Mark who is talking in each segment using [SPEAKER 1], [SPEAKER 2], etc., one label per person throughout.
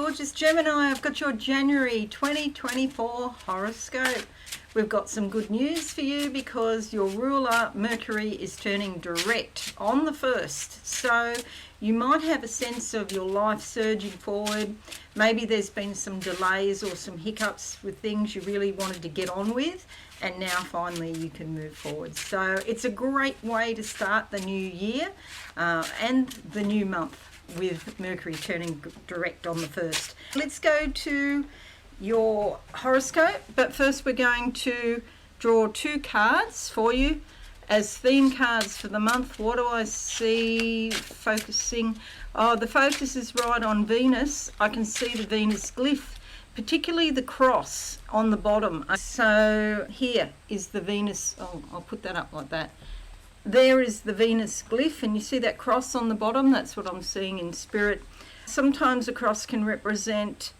[SPEAKER 1] gorgeous Gemini. I've got your January 2024 horoscope. We've got some good news for you because your ruler Mercury is turning direct on the 1st. So you might have a sense of your life surging forward. Maybe there's been some delays or some hiccups with things you really wanted to get on with, and now finally you can move forward. So it's a great way to start the new year and the new month with Mercury turning direct on the 1st. Let's go to your horoscope, but first we're going to draw 2 cards for you as theme cards for the month. What do I see focusing? Oh, the focus is right on Venus. I can see the Venus glyph, particularly the cross on the bottom. So here is the Venus. Oh, I'll put that up like that. There is the Venus glyph, and you see that cross on the bottom. That's what I'm seeing in spirit. Sometimes a cross can represent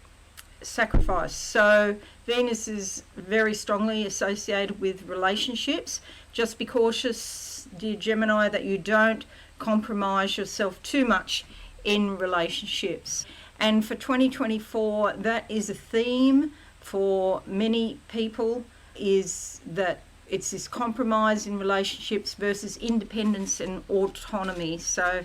[SPEAKER 1] sacrifice. So Venus is very strongly associated with relationships. Just be cautious, dear Gemini, that you don't compromise yourself too much in relationships. And for 2024, that is a theme for many people, is that it's this compromise in relationships versus independence and autonomy. So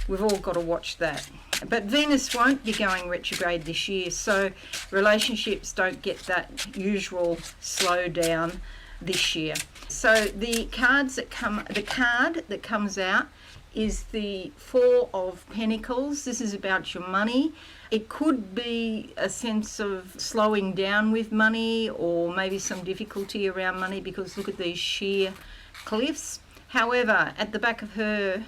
[SPEAKER 1] we've all got to watch that. But Venus won't be going retrograde this year, so relationships don't get that usual slowdown this year. So the card that comes out is the 4 of Pentacles. This is about your money. It could be a sense of slowing down with money, or maybe some difficulty around money, because look at these sheer cliffs. However, at the back of her,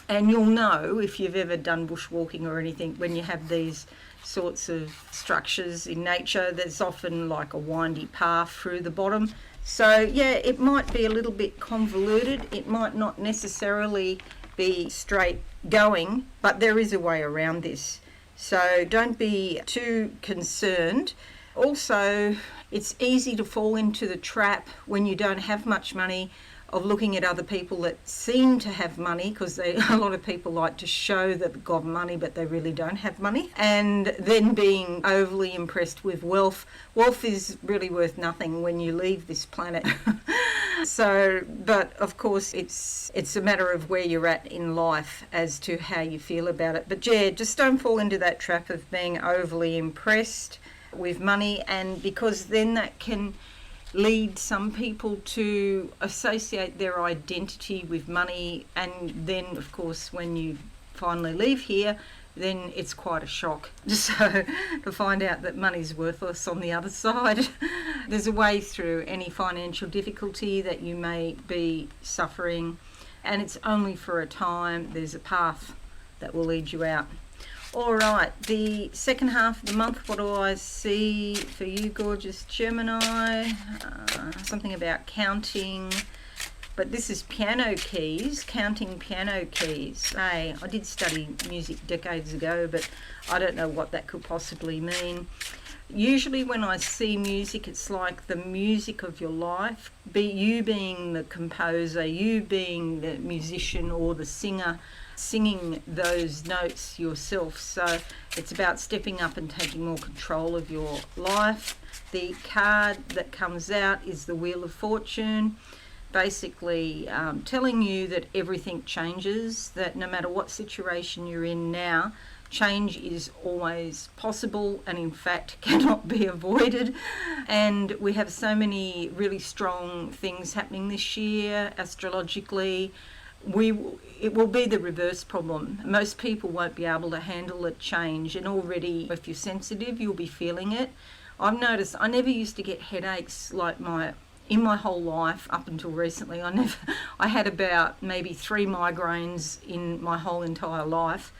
[SPEAKER 1] and you'll know if you've ever done bushwalking or anything, when you have these sorts of structures in nature, there's often like a windy path through the bottom. So yeah, it might be a little bit convoluted. It might not necessarily be straight going, but there is a way around this. So don't be too concerned. Also, it's easy to fall into the trap when you don't have much money of looking at other people that seem to have money, because a lot of people like to show that they've got money but they really don't have money, and then being overly impressed with wealth. Wealth is really worth nothing when you leave this planet. So, but of course it's a matter of where you're at in life as to how you feel about it. But yeah, just don't fall into that trap of being overly impressed with money, and because then that can lead some people to associate their identity with money, and then of course when you finally leave here, then it's quite a shock so to find out that money's worthless on the other side. There's a way through any financial difficulty that you may be suffering, and it's only for a time. There's a path that will lead you out. All right, the second half of the month, what do I see for you, gorgeous Gemini? Something about counting, but this is piano keys, counting piano keys. Hey, I did study music decades ago, but I don't know what that could possibly mean. Usually when I see music, it's like the music of your life, you being the composer, you being the musician or the singer, singing those notes yourself. So it's about stepping up and taking more control of your life. The card that comes out is the Wheel of Fortune, basically telling you that everything changes, that no matter what situation you're in now, change is always possible and in fact cannot be avoided. And we have so many really strong things happening this year astrologically. It will be the reverse problem. Most people won't be able to handle a change, and already if you're sensitive, you'll be feeling it. I've noticed I never used to get headaches like in my whole life up until recently. I had about maybe 3 migraines in my whole entire life,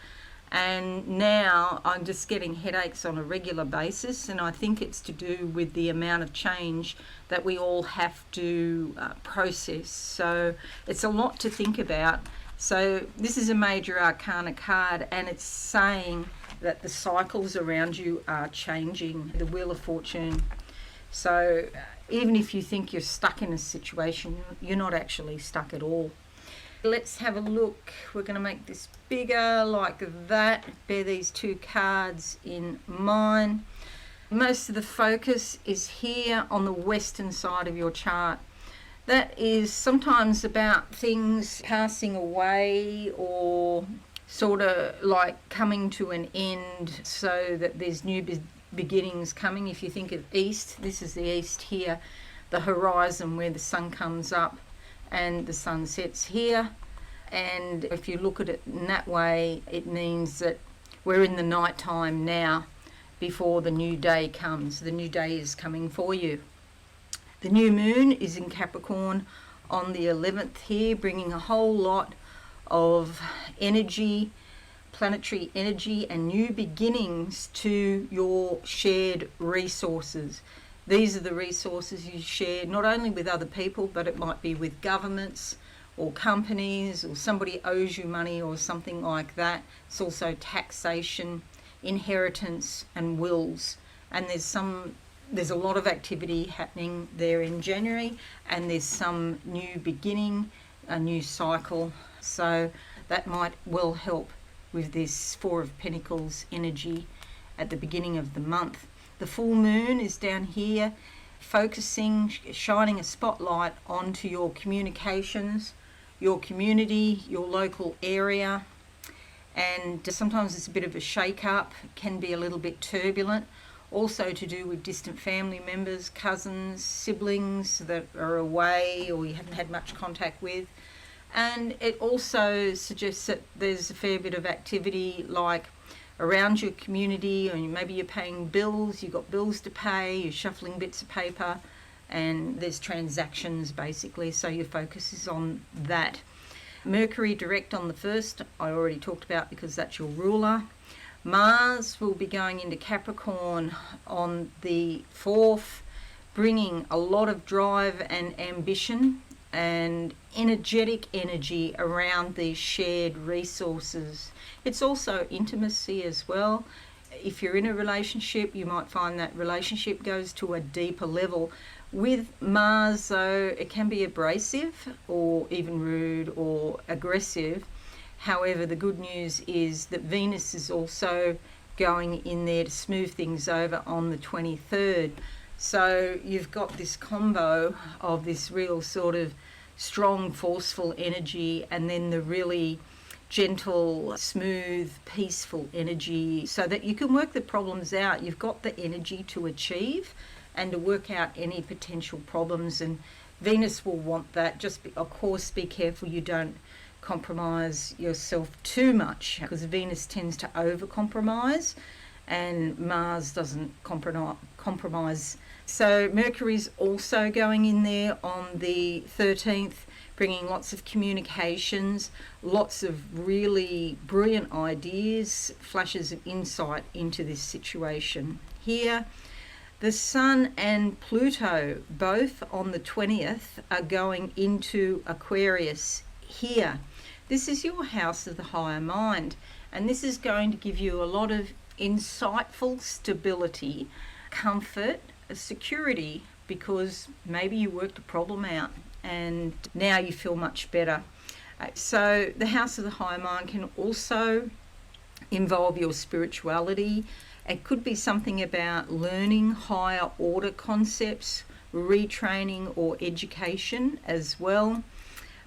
[SPEAKER 1] and now I'm just getting headaches on a regular basis, and I think it's to do with the amount of change that we all have to process. So it's a lot to think about. So this is a major arcana card, and it's saying that the cycles around you are changing, the Wheel of Fortune. So even if you think you're stuck in a situation, you're not actually stuck at all. Let's have a look. We're going to make this bigger like that. Bear these two cards in mind. Most of the focus is here on the western side of your chart. That is sometimes about things passing away or sort of like coming to an end, so that there's new beginnings coming. If you think of east, this is the east here, the horizon where the sun comes up and the sun sets here. And if you look at it in that way, it means that we're in the night time now before the new day comes. The new day is coming for you. The new moon is in Capricorn on the 11th here, bringing a whole lot of energy, planetary energy and new beginnings to your shared resources. These are the resources you share not only with other people, but it might be with governments or companies, or somebody owes you money or something like that. It's also taxation, inheritance and wills. And there's a lot of activity happening there in January, and there's some new beginning, a new cycle. So that might well help with this Four of Pentacles energy at the beginning of the month. The full moon is down here, focusing, shining a spotlight onto your communications, your community, your local area. And sometimes it's a bit of a shake-up, it can be a little bit turbulent. Also to do with distant family members, cousins, siblings that are away or you haven't had much contact with. And it also suggests that there's a fair bit of activity like around your community, or maybe you're paying bills, you've got bills to pay, you're shuffling bits of paper, and there's transactions basically, so your focus is on that. Mercury direct on the 1st, I already talked about because that's your ruler. Mars will be going into Capricorn on the 4th, bringing a lot of drive and ambition and energetic energy around these shared resources. It's also intimacy as well. If you're in a relationship, you might find that relationship goes to a deeper level. With Mars, though, it can be abrasive or even rude or aggressive. However, the good news is that Venus is also going in there to smooth things over on the 23rd. So you've got this combo of this real sort of strong, forceful energy, and then the really gentle, smooth, peaceful energy, so that you can work the problems out. You've got the energy to achieve and to work out any potential problems, and Venus will want that. Just of course be careful you don't compromise yourself too much, because Venus tends to over compromise and Mars doesn't compromise. So Mercury's also going in there on the 13th, bringing lots of communications, lots of really brilliant ideas, flashes of insight into this situation here. The Sun and Pluto, both on the 20th, are going into Aquarius here. This is your house of the higher mind, and this is going to give you a lot of insightful stability, comfort, security, because maybe you worked a problem out and now you feel much better. So the house of the higher mind can also involve your spirituality. It could be something about learning higher order concepts, retraining or education as well.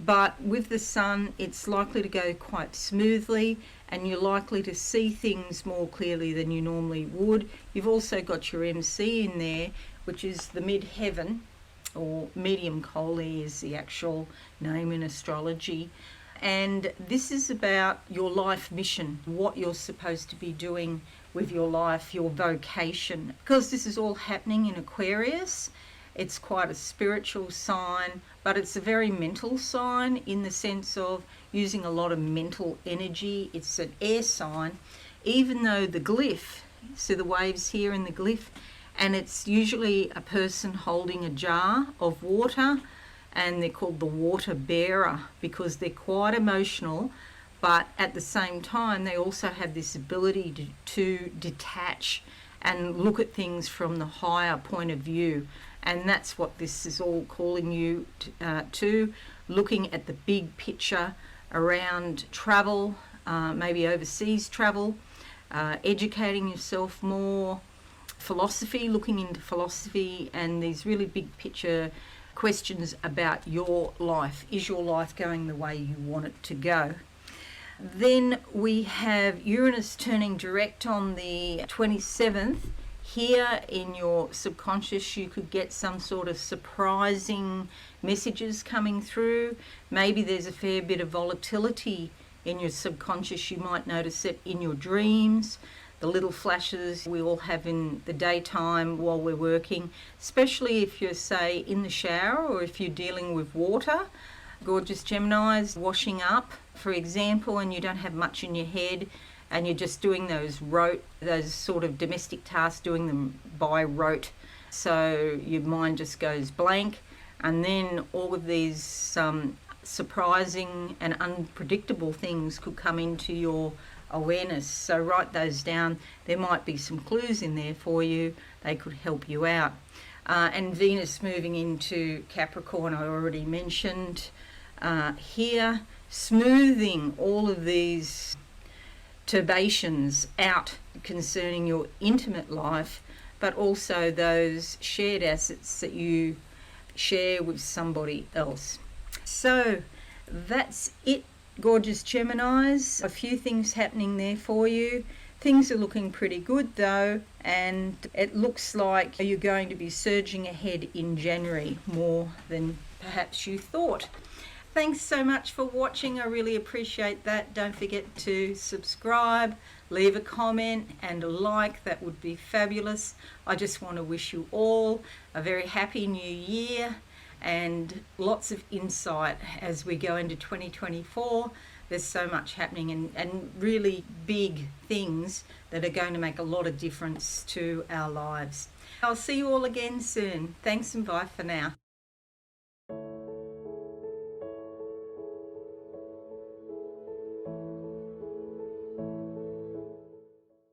[SPEAKER 1] But with the Sun, it's likely to go quite smoothly, and you're likely to see things more clearly than you normally would. You've also got your MC in there, which is the midheaven, or medium Coley is the actual name in astrology. And this is about your life mission, what you're supposed to be doing with your life, your vocation. Because this is all happening in Aquarius, it's quite a spiritual sign, but it's a very mental sign in the sense of using a lot of mental energy. It's an air sign, even though the glyph, see the waves here in the glyph, and it's usually a person holding a jar of water, and they're called the water bearer because they're quite emotional, but at the same time they also have this ability to detach and look at things from the higher point of view. And that's what this is all calling you to, looking at the big picture around travel, maybe overseas travel, educating yourself more, philosophy, looking into philosophy, and these really big picture questions about your life. Is your life going the way you want it to go? Then we have Uranus turning direct on the 27th. Here in your subconscious, you could get some sort of surprising messages coming through. Maybe there's a fair bit of volatility in your subconscious. You might notice it in your dreams, the little flashes we all have in the daytime while we're working, especially if you're, say, in the shower or if you're dealing with water. Gorgeous Geminis, washing up, for example, and you don't have much in your head, and you're just doing those sort of domestic tasks, doing them by rote. So your mind just goes blank, and then all of these surprising and unpredictable things could come into your awareness. So write those down. There might be some clues in there for you. They could help you out. And Venus moving into Capricorn, I already mentioned. Here, smoothing all of these turbations out concerning your intimate life, but also those shared assets that you share with somebody else. So that's it, gorgeous Geminis. A few things happening there for you. Things are looking pretty good though, and it looks like you're going to be surging ahead in January more than perhaps you thought. Thanks so much for watching. I really appreciate that. Don't forget to subscribe, leave a comment and a like. That would be fabulous. I just want to wish you all a very happy new year and lots of insight as we go into 2024. There's so much happening and really big things that are going to make a lot of difference to our lives. I'll see you all again soon. Thanks and bye for now.